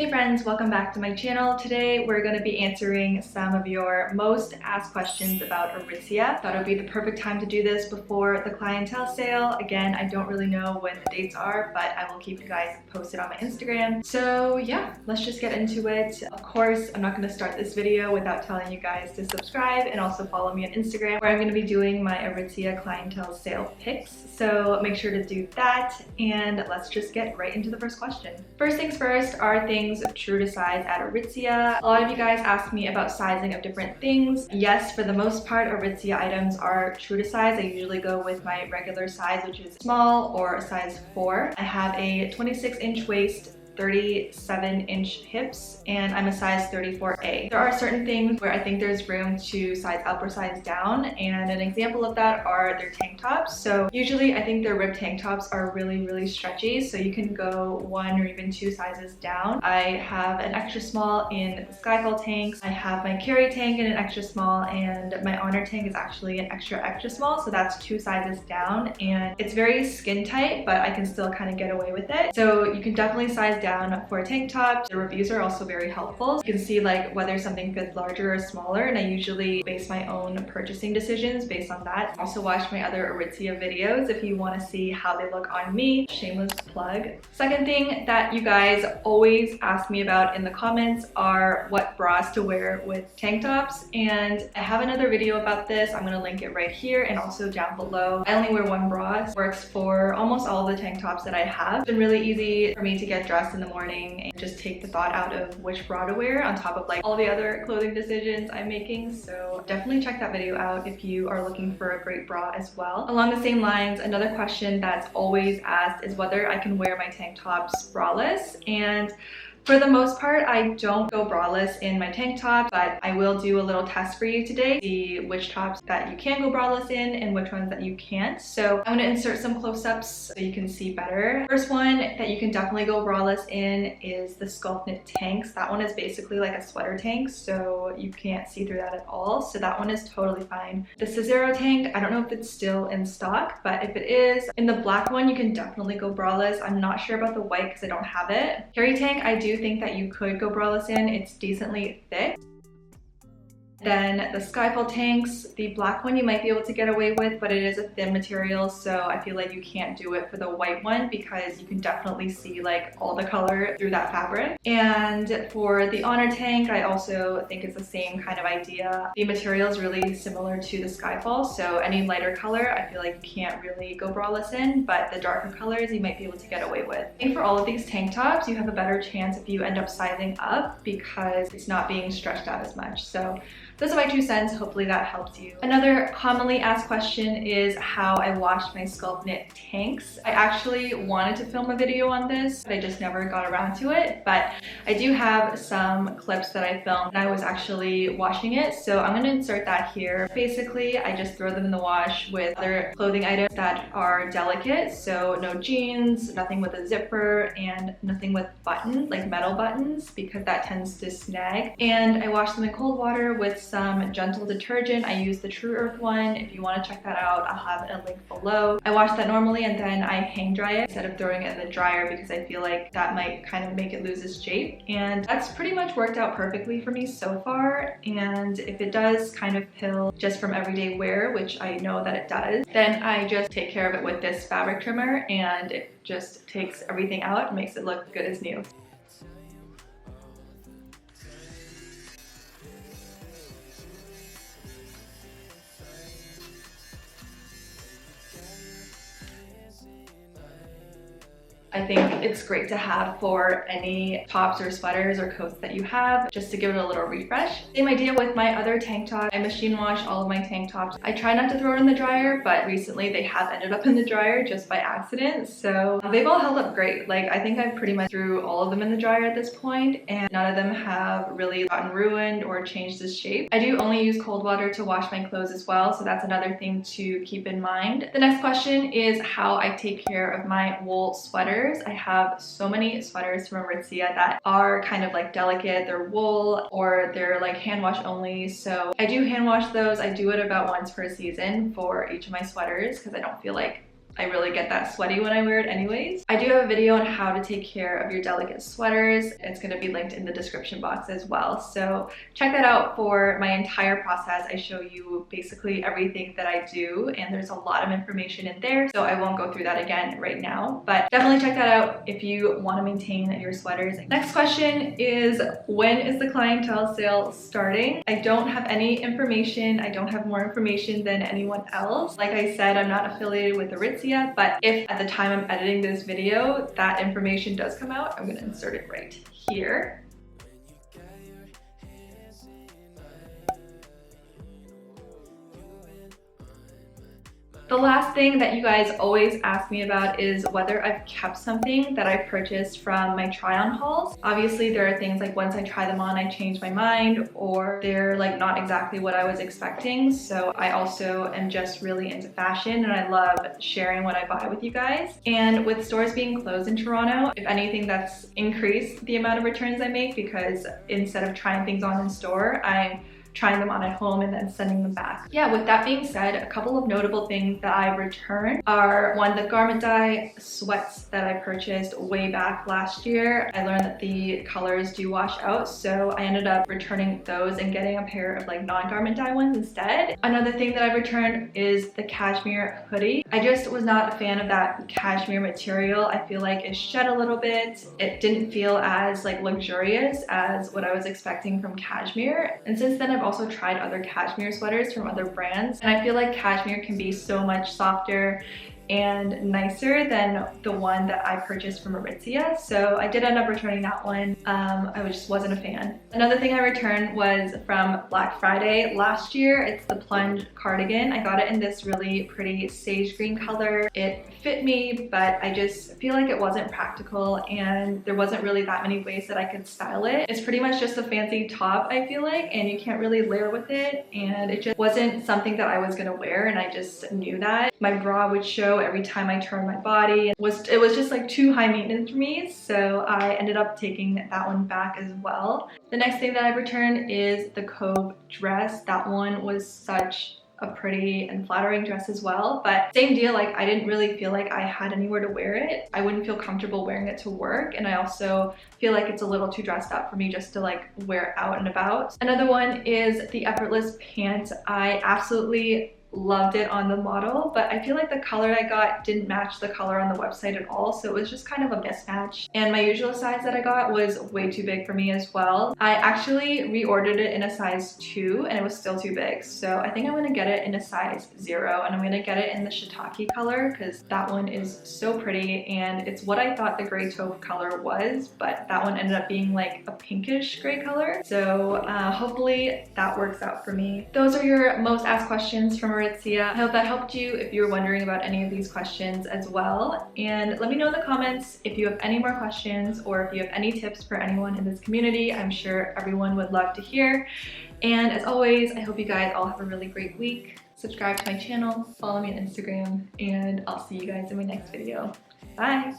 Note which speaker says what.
Speaker 1: Hey friends, welcome back to my channel. Today we're going to be answering some of your most asked questions about Aritzia. Thought it would be the perfect time to do this before the clientele sale. Again, I don't really know when the dates are, but I will keep you guys posted on my Instagram. So yeah, let's just get into it. Of course, I'm not going to start this video without telling you guys to subscribe and also follow me on Instagram, where I'm going to be doing my Aritzia clientele sale pics. So make sure to do that, and let's just get right into the first question. First things first, are things true to size at Aritzia? A lot of you guys ask me about sizing of different things. Yes, for the most part, Aritzia items are true to size. I usually go with my regular size, which is small or a size 4. I have a 26-inch waist, 37-inch hips, and I'm a size 34A. There are certain things where I think there's room to size up or size down, and an example of that are their tank tops. So usually I think their ribbed tank tops are really stretchy, so you can go 1 or even 2 sizes down. I have an extra small in the Skyfall tanks. I have my carry tank in an extra small, and my honor tank is actually an extra small, so that's 2 sizes down, and it's very skin tight, but I can still kind of get away with it. So you can definitely size down for tank tops. The reviews are also very helpful. You can see like whether something fits larger or smaller, and I usually base my own purchasing decisions based on that. Also watch my other Aritzia videos if you want to see how they look on me. Shameless plug. Second thing that you guys always ask me about in the comments are what bras to wear with tank tops, and I have another video about this. I'm going to link it right here and also down below. I only wear one bra. It works for almost all the tank tops that I have. It's been really easy for me to get dressed in the morning and just take the thought out of which bra to wear on top of like all the other clothing decisions I'm making. So definitely check that video out if you are looking for a great bra as well. Along the same lines, another question that's always asked is whether I can wear my tank tops braless, and for the most part, I don't go braless in my tank top, but I will do a little test for you today, see which tops that you can go braless in and which ones that you can't. So I'm going to insert some close-ups so you can see better. First one that you can definitely go braless in is the sculpt knit tanks. That one is basically like a sweater tank, so you can't see through that at all. So that one is totally fine. The Cesaro tank, I don't know if it's still in stock, but if it is, in the black one, you can definitely go braless. I'm not sure about the white because I don't have it. Carry tank, I do think that you could go braless in. It's decently thick. Then the Skyfall tanks, the black one you might be able to get away with, but it is a thin material, so I feel like you can't do it for the white one because you can definitely see like all the color through that fabric. And for the honor tank, I also think it's the same kind of idea. The material is really similar to the Skyfall, so any lighter color I feel like you can't really go braless in, but the darker colors you might be able to get away with. I think for all of these tank tops, you have a better chance if you end up sizing up because it's not being stretched out as much. So those are my 2 cents. Hopefully that helps you. Another commonly asked question is how I wash my sculpt knit tanks. I actually wanted to film a video on this, but I just never got around to it. But I do have some clips that I filmed and I was actually washing it, so I'm going to insert that here. Basically, I just throw them in the wash with other clothing items that are delicate, so no jeans, nothing with a zipper, and nothing with buttons, like metal buttons, because that tends to snag. And I wash them in cold water with some gentle detergent. I use the Tru Earth one. If you want to check that out, I'll have a link below. I wash that normally and then I hang dry it instead of throwing it in the dryer because I feel like that might kind of make it lose its shape. And that's pretty much worked out perfectly for me so far. And if it does kind of pill just from everyday wear, which I know that it does, then I just take care of it with this fabric trimmer and it just takes everything out and makes it look good as new. I think it's great to have for any tops or sweaters or coats that you have, just to give it a little refresh. Same idea with my other tank top. I machine wash all of my tank tops. I try not to throw it in the dryer, but recently they have ended up in the dryer just by accident. So they've all held up great. Like I think I've pretty much threw all of them in the dryer at this point, and none of them have really gotten ruined or changed its shape. I do only use cold water to wash my clothes as well, so that's another thing to keep in mind. The next question is how I take care of my wool sweaters. I have so many sweaters from Aritzia that are kind of like delicate. They're wool or they're like hand wash only. So I do hand wash those. I do it about once per season for each of my sweaters because I don't feel like I really get that sweaty when I wear it anyways. I do have a video on how to take care of your delicate sweaters. It's going to be linked in the description box as well. So check that out for my entire process. I show you basically everything that I do, and there's a lot of information in there. So I won't go through that again right now, but definitely check that out if you want to maintain your sweaters. Next question is, when is the clientele sale starting? I don't have any information. I don't have more information than anyone else. Like I said, I'm not affiliated with Aritzia, but if at the time I'm editing this video that information does come out, I'm going to insert it right here. The last thing that you guys always ask me about is whether I've kept something that I've purchased from my try-on hauls. Obviously, there are things like once I try them on, I change my mind, or they're like not exactly what I was expecting. So I also am just really into fashion, and I love sharing what I buy with you guys. And with stores being closed in Toronto, if anything, that's increased the amount of returns I make, because instead of trying things on in store, I'm trying them on at home and then sending them back. Yeah, with that being said, a couple of notable things that I've returned are, one, the garment dye sweats that I purchased way back last year. I learned that the colors do wash out, so I ended up returning those and getting a pair of like non-garment dye ones instead. Another thing that I've returned is the cashmere hoodie. I just was not a fan of that cashmere material. I feel like it shed a little bit. It didn't feel as like luxurious as what I was expecting from cashmere. And since then, I've also tried other cashmere sweaters from other brands, and I feel like cashmere can be so much softer and nicer than the one that I purchased from Aritzia, so I did end up returning that one. I just wasn't a fan. Another thing I returned was from Black Friday last year. It's the Plunge Cardigan. I got it in this really pretty sage green color. It fit me, but I just feel like it wasn't practical, and there wasn't really that many ways that I could style it. It's pretty much just a fancy top, I feel like, and you can't really layer with it, and it just wasn't something that I was gonna wear, and I just knew that. My bra would show every time I turned my body. It was just like too high maintenance for me, so I ended up taking that one back as well. The next thing that I returned is the Cove Dress. That one was such a pretty and flattering dress as well, but same deal, like I didn't really feel like I had anywhere to wear it. I wouldn't feel comfortable wearing it to work, and I also feel like it's a little too dressed up for me just to like wear out and about. Another one is the Effortless pant. I absolutely loved it on the model, but I feel like the color I got didn't match the color on the website at all, so it was just kind of a mismatch. And my usual size that I got was way too big for me as well. I actually reordered it in a size 2 and it was still too big, so I think I'm gonna get it in a size 0, and I'm gonna get it in the shiitake color because that one is so pretty, and it's what I thought the gray taupe color was, but that one ended up being like a pinkish gray color, so hopefully that works out for me. Those are your most asked questions from Aritzia. I hope that helped you if you were wondering about any of these questions as well. And let me know in the comments if you have any more questions, or if you have any tips for anyone in this community. I'm sure everyone would love to hear. And as always, I hope you guys all have a really great week. Subscribe to my channel, follow me on Instagram, and I'll see you guys in my next video. Bye!